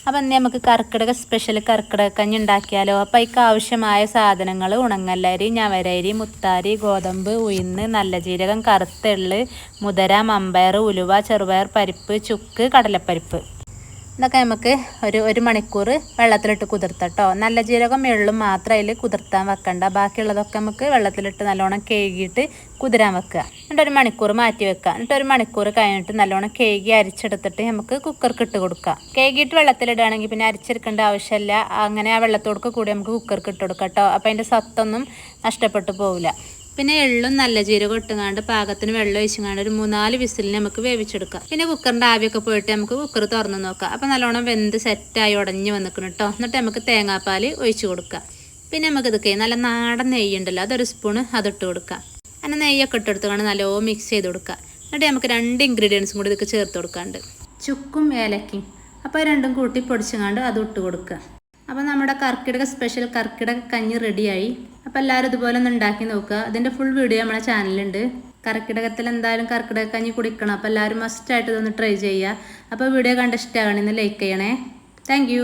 അപ്പം ഇന്ന് നമുക്ക് കർക്കിടക സ്പെഷ്യൽ കർക്കിടക കഞ്ഞി ഉണ്ടാക്കിയാലോ. അപ്പം അതിക്ക് ആവശ്യമായ സാധനങ്ങൾ ഉണങ്ങല്ലരി, ഞവരരി, മുത്താരി, ഗോതമ്പ്, ഉഴുന്ന്, നല്ല ജീരകം, കറുത്ത എള്ള്, മുതിര, മമ്പയർ, ഉലുവ, ചെറുപയർ പരിപ്പ്, ചുക്ക്, കടലപ്പരിപ്പ്. ഇതൊക്കെ നമുക്ക് ഒരു മണിക്കൂർ വെള്ളത്തിലിട്ട് കുതിർത്തട്ടോ. നല്ല ജീരകം എള്ളും മാത്രം അതിൽ കുതിർത്താൻ വെക്കണ്ട. ബാക്കിയുള്ളതൊക്കെ നമുക്ക് വെള്ളത്തിലിട്ട് നല്ലോണം കഴുകിയിട്ട് കുതിരാൻ വെക്കുക. എന്നിട്ട് ഒരു മണിക്കൂർ മാറ്റി വെക്കുക. എന്നിട്ട് ഒരു മണിക്കൂർ കഴിഞ്ഞിട്ട് നല്ലോണം കഴുകി അരിച്ചെടുത്തിട്ട് നമുക്ക് കുക്കർക്ക് ഇട്ട് കൊടുക്കുക. കഴുകിയിട്ട് വെള്ളത്തിലിടുകയാണെങ്കിൽ പിന്നെ അരിച്ചെടുക്കേണ്ട ആവശ്യമില്ല. അങ്ങനെ ആ വെള്ളത്തോടൊക്കെ കൂടി നമുക്ക് കുക്കർക്ക് ഇട്ട് കൊടുക്കാം കേട്ടോ. അപ്പോൾ അതിൻ്റെ സത്തൊന്നും നഷ്ടപ്പെട്ടു പോവില്ല. പിന്നെ എള്ളും നല്ല ജീരകം ഇട്ടുങ്ങാണ്ട് പാകത്തിന് വെള്ളം ഒഴിച്ചുങ്ങാണ്ട് ഒരു 3-4 വിസിലിന് നമുക്ക് വേവിച്ചെടുക്കാം. പിന്നെ കുക്കറിൻ്റെ ആവിയൊക്കെ പോയിട്ട് നമുക്ക് കുക്കർ തുറന്ന് നോക്കാം. അപ്പോൾ നല്ലോണം വെന്ത് സെറ്റായി ഉടഞ്ഞ് വന്നിക്കണം കേട്ടോ. എന്നിട്ട് നമുക്ക് തേങ്ങാപ്പാൽ ഒഴിച്ച് കൊടുക്കാം. പിന്നെ നമുക്ക് ഇതൊക്കെ നല്ല നാടൻ നെയ്യ് ഉണ്ടല്ലോ, അതൊരു സ്പൂണ് അതിട്ട് കൊടുക്കാം. അങ്ങനെ നെയ്യൊക്കെ ഇട്ടെടുത്തുകൊണ്ട് നല്ലോണം മിക്സ് ചെയ്ത് കൊടുക്കാം. എന്നിട്ട് നമുക്ക് 2 ഇൻഗ്രീഡിയൻസും കൂടി ഇതൊക്കെ ചേർത്ത് കൊടുക്കാണ്ട്, ചുക്കും ഏലക്കയും. അപ്പോൾ രണ്ടും കൂട്ടി പൊടിച്ചുങ്ങാണ്ട് അത് ഇട്ട് കൊടുക്കുക. അപ്പോൾ നമ്മുടെ കർക്കിടക സ്പെഷ്യൽ കർക്കിടക കഞ്ഞി റെഡിയായി. അപ്പോൾ എല്ലാവരും ഇതുപോലെ ഒന്ന് ഉണ്ടാക്കി നോക്കുക. അതിൻ്റെ ഫുൾ വീഡിയോ നമ്മുടെ ചാനലുണ്ട്. കർക്കിടകത്തിൽ എന്തായാലും കർക്കിടക കഞ്ഞി കുടിക്കണം. അപ്പോൾ എല്ലാവരും മസ്റ്റായിട്ട് ഇതൊന്ന് ട്രൈ ചെയ്യുക. അപ്പോൾ വീഡിയോ കണ്ട് ഇഷ്ടമാകണമെന്ന് ലൈക്ക് ചെയ്യണേ. താങ്ക്